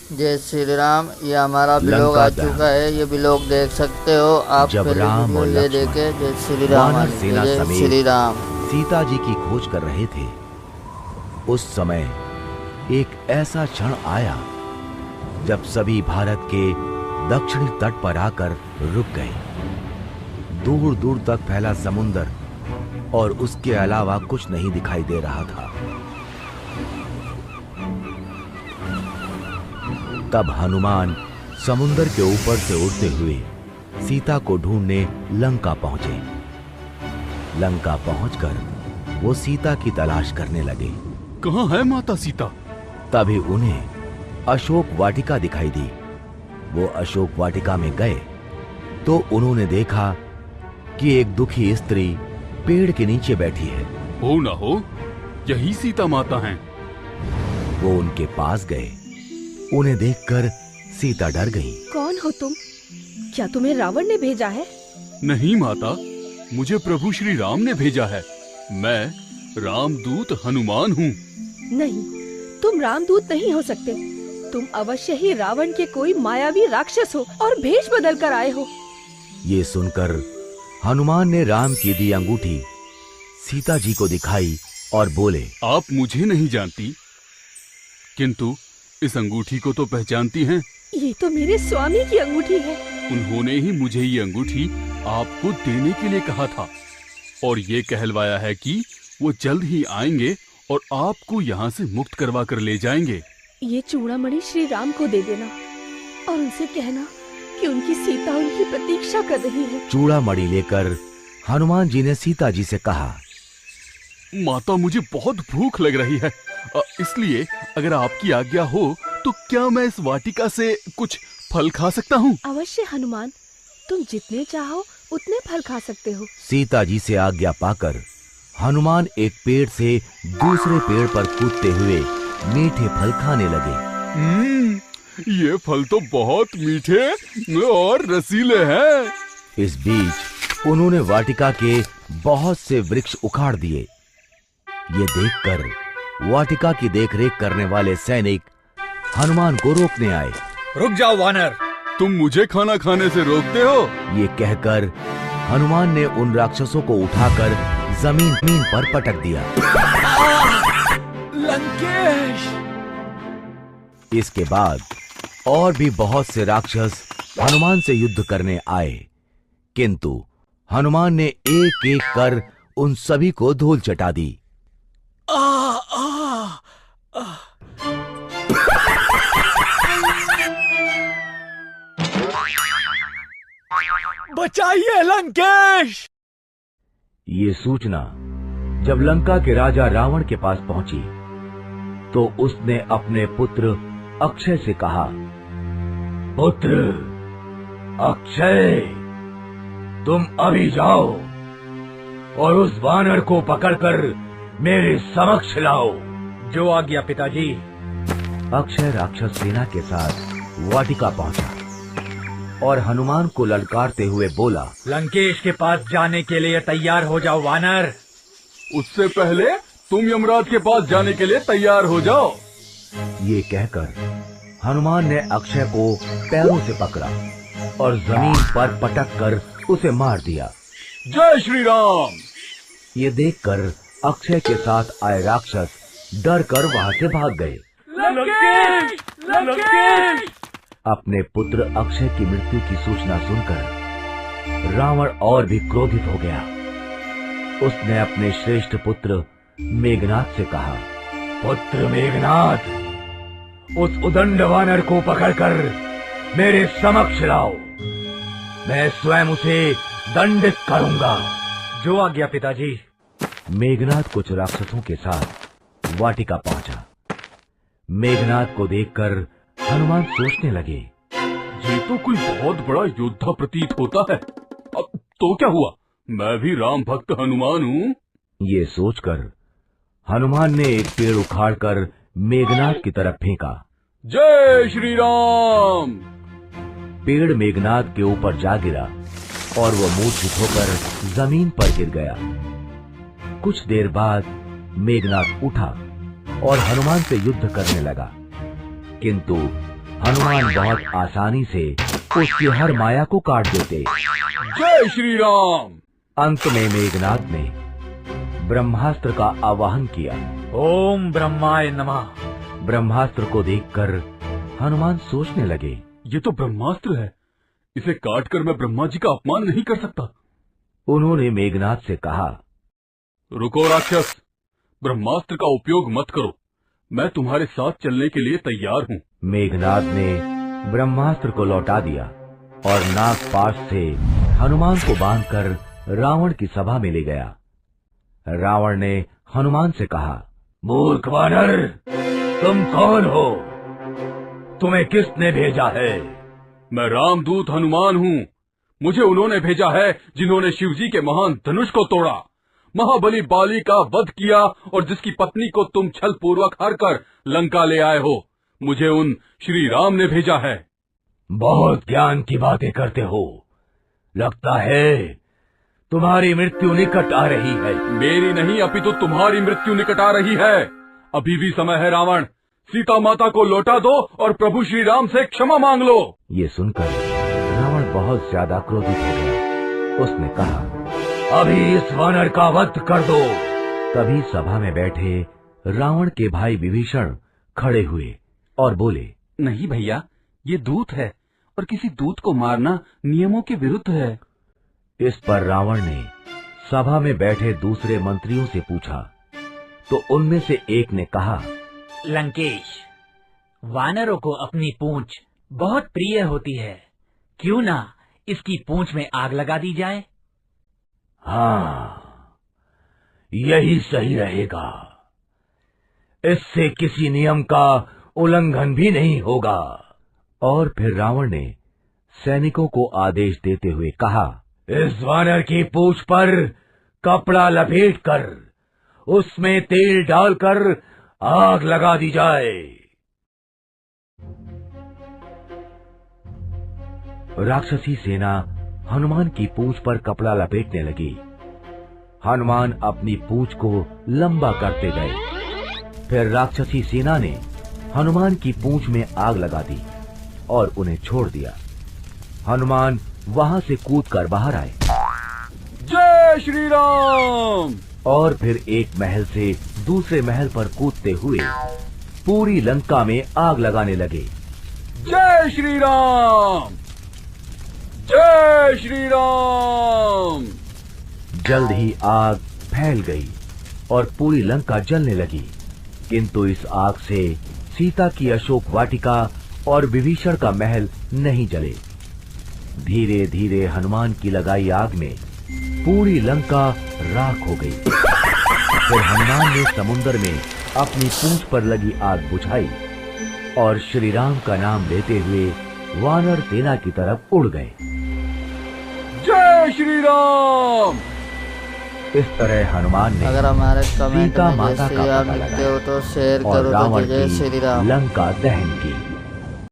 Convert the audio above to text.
जय श्री राम। ये हमारा ब्लॉग आ चुका है, ये ब्लॉग देख सकते हो आप। जब राम और ये देखे जय श्री राम, वानर सेना जय समेत श्री राम सीता जी की खोज कर रहे थे, उस समय एक ऐसा क्षण आया जब सभी भारत के दक्षिणी तट पर आकर रुक गए। दूर दूर तक फैला समुंदर और उसके अलावा कुछ नहीं दिखाई दे रहा था। तब हनुमान समुंदर के ऊपर से उड़ते हुए सीता को ढूंढने लंका पहुंचे। लंका पहुंचकर वो सीता की तलाश करने लगे। कहाँ है माता सीता? तभी उन्हें अशोक वाटिका दिखाई दी। वो अशोक वाटिका में गए तो उन्होंने देखा कि एक दुखी स्त्री पेड़ के नीचे बैठी है। हो ना हो, यही सीता माता हैं। वो उनके पास गए। उन्हें देखकर सीता डर गई। कौन हो तुम? क्या तुम्हें रावण ने भेजा है? नहीं माता, मुझे प्रभु श्री राम ने भेजा है। मैं रामदूत हनुमान हूँ। नहीं, तुम रामदूत नहीं हो सकते। तुम अवश्य ही रावण के कोई मायावी राक्षस हो और भेष बदल कर आए हो। ये सुनकर हनुमान ने राम की दी अंगूठी सीता जी को दिखाई और बोले, आप मुझे नहीं जानती, किंतु इस अंगूठी को तो पहचानती हैं। ये तो मेरे स्वामी की अंगूठी है। उन्होंने ही मुझे ये अंगूठी आपको देने के लिए कहा था और ये कहलवाया है कि वो जल्द ही आएंगे और आपको यहाँ से मुक्त करवा कर ले जाएंगे। ये चूड़ामणि श्री राम को दे देना और उनसे कहना कि उनकी सीता उनकी प्रतीक्षा कर रही है। चूड़ामणि लेकर हनुमान जी ने सीता जी से कहा, माता, मुझे बहुत भूख लग रही है, इसलिए अगर आपकी आज्ञा हो तो क्या मैं इस वाटिका से कुछ फल खा सकता हूँ? अवश्य हनुमान, तुम जितने चाहो उतने फल खा सकते हो। सीता जी से आज्ञा पाकर हनुमान एक पेड़ से दूसरे पेड़ पर कूदते हुए मीठे फल खाने लगे। ये फल तो बहुत मीठे और रसीले हैं। इस बीच उन्होंने वाटिका के बहुत से वृक्ष उखाड़ दिए। ये देखकर वाटिका की देखरेख करने वाले सैनिक हनुमान को रोकने आए। रुक जाओ वानर, तुम मुझे खाना खाने से रोकते हो? ये कहकर हनुमान ने उन राक्षसों को उठाकर जमीन पर पटक दिया। लंकेश! इसके बाद और भी बहुत से राक्षस हनुमान से युद्ध करने आए, किंतु हनुमान ने एक एक कर उन सभी को धूल चटा दी। बचाइए लंकेश! ये सूचना जब लंका के राजा रावण के पास पहुंची तो उसने अपने पुत्र अक्षय से कहा, पुत्र अक्षय, तुम अभी जाओ और उस वानर को पकड़कर मेरे समक्ष लाओ। जो आज्ञा पिताजी। अक्षय राक्षस सेना के साथ वाटिका पहुंचा और हनुमान को ललकारते हुए बोला, लंकेश के पास जाने के लिए तैयार हो जाओ वानर। उससे पहले तुम यमराज के पास जाने के लिए तैयार हो जाओ। ये कहकर हनुमान ने अक्षय को पैरों से पकड़ा और जमीन पर पटक कर उसे मार दिया। जय श्री राम! ये देखकर अक्षय के साथ आए राक्षस डर कर वहाँ से भाग गए। लंकेश! लंकेश! अपने पुत्र अक्षय की मृत्यु की सूचना सुनकर रावण और भी क्रोधित हो गया। उसने अपने श्रेष्ठ पुत्र मेघनाद से कहा, पुत्र मेघनाद, उस उदंड वानर को पकड़कर मेरे समक्ष लाओ। मैं स्वयं उसे दंडित करूंगा। जो आज्ञा पिताजी। मेघनाद कुछ राक्षसों के साथ वाटिका पहुंचा। मेघनाद को देखकर हनुमान सोचने लगे, ये तो कोई बहुत बड़ा योद्धा प्रतीत होता है। अब तो क्या हुआ, मैं भी राम भक्त हनुमान हूँ। ये सोचकर हनुमान ने एक पेड़ उखाड़कर मेघनाद की तरफ फेंका। जय श्री राम! पेड़ मेघनाद के ऊपर जा गिरा और वो मूर्छित होकर जमीन पर गिर गया। कुछ देर बाद मेघनाद उठा और हनुमान से युद्ध करने लगा, किंतु हनुमान बहुत आसानी से उसकी हर माया को काट देते। जय श्री राम। अंत में मेघनाद ने ब्रह्मास्त्र का आवाहन किया। ओम ब्रह्माय नमः। ब्रह्मास्त्र को देखकर हनुमान सोचने लगे, ये तो ब्रह्मास्त्र है, इसे काट कर मैं ब्रह्मा जी का अपमान नहीं कर सकता। उन्होंने मेघनाद से कहा, रुको राक्षस, ब्रह्मास्त्र का उपयोग मत करो, मैं तुम्हारे साथ चलने के लिए तैयार हूँ। मेघनाद ने ब्रह्मास्त्र को लौटा दिया और नागपाश से हनुमान को बांधकर रावण की सभा में ले गया। रावण ने हनुमान से कहा, मूर्ख वानर, तुम कौन हो? तुम्हें किसने भेजा है? मैं रामदूत हनुमान हूँ। मुझे उन्होंने भेजा है जिन्होंने शिवजी के महान धनुष को तोड़ा, महाबली बाली का वध किया और जिसकी पत्नी को तुम छल पूर्वक हर कर लंका ले आए हो। मुझे उन श्री राम ने भेजा है। बहुत ज्ञान की बातें करते हो। लगता है तुम्हारी मृत्यु निकट आ रही है। मेरी नहीं अपितु तुम्हारी मृत्यु निकट आ रही है। अभी भी समय है रावण, सीता माता को लौटा दो और प्रभु श्री राम से क्षमा मांग लो। ये सुनकर रावण बहुत ज्यादा क्रोधित हो गया। उसने कहा, अभी इस वानर का वध कर दो। तभी सभा में बैठे रावण के भाई विभीषण खड़े हुए और बोले, नहीं भैया, ये दूत है और किसी दूत को मारना नियमों के विरुद्ध है। इस पर रावण ने सभा में बैठे दूसरे मंत्रियों से पूछा, तो उनमें से एक ने कहा, लंकेश, वानरों को अपनी पूंछ बहुत प्रिय होती है, क्यों ना इसकी पूंछ में आग लगा दी जाए? हाँ, यही सही रहेगा। इससे किसी नियम का उल्लंघन भी नहीं होगा। और फिर रावण ने सैनिकों को आदेश देते हुए कहा, इस वानर की पूंछ पर कपड़ा लपेटकर उसमें तेल डालकर आग लगा दी जाए। राक्षसी सेना हनुमान की पूंछ पर कपड़ा लपेटने लगी। हनुमान अपनी पूंछ को लंबा करते गए। फिर राक्षसी सेना ने हनुमान की पूंछ में आग लगा दी और उन्हें छोड़ दिया। हनुमान वहां से कूदकर बाहर आए। जय श्री राम। और फिर एक महल से दूसरे महल पर कूदते हुए पूरी लंका में आग लगाने लगे। जय श्री राम, जय श्री राम। जल्द ही आग फैल गई और पूरी लंका जलने लगी, किंतु इस आग से सीता की अशोक वाटिका और विभीषण का महल नहीं जले। धीरे धीरे हनुमान की लगाई आग में पूरी लंका राख हो गई। फिर हनुमान ने समुद्र में अपनी पूंछ पर लगी आग बुझाई और श्री राम का नाम लेते हुए वानर सेना की तरफ उड़ गए। जय श्री राम। इस तरह हनुमान ने अगर हमारे कमेंट सीता में माता जैसे का आप पता लिखते लगाया हो तो शेयर और करो तो रावण जय की श्री राम। लंका दहन की।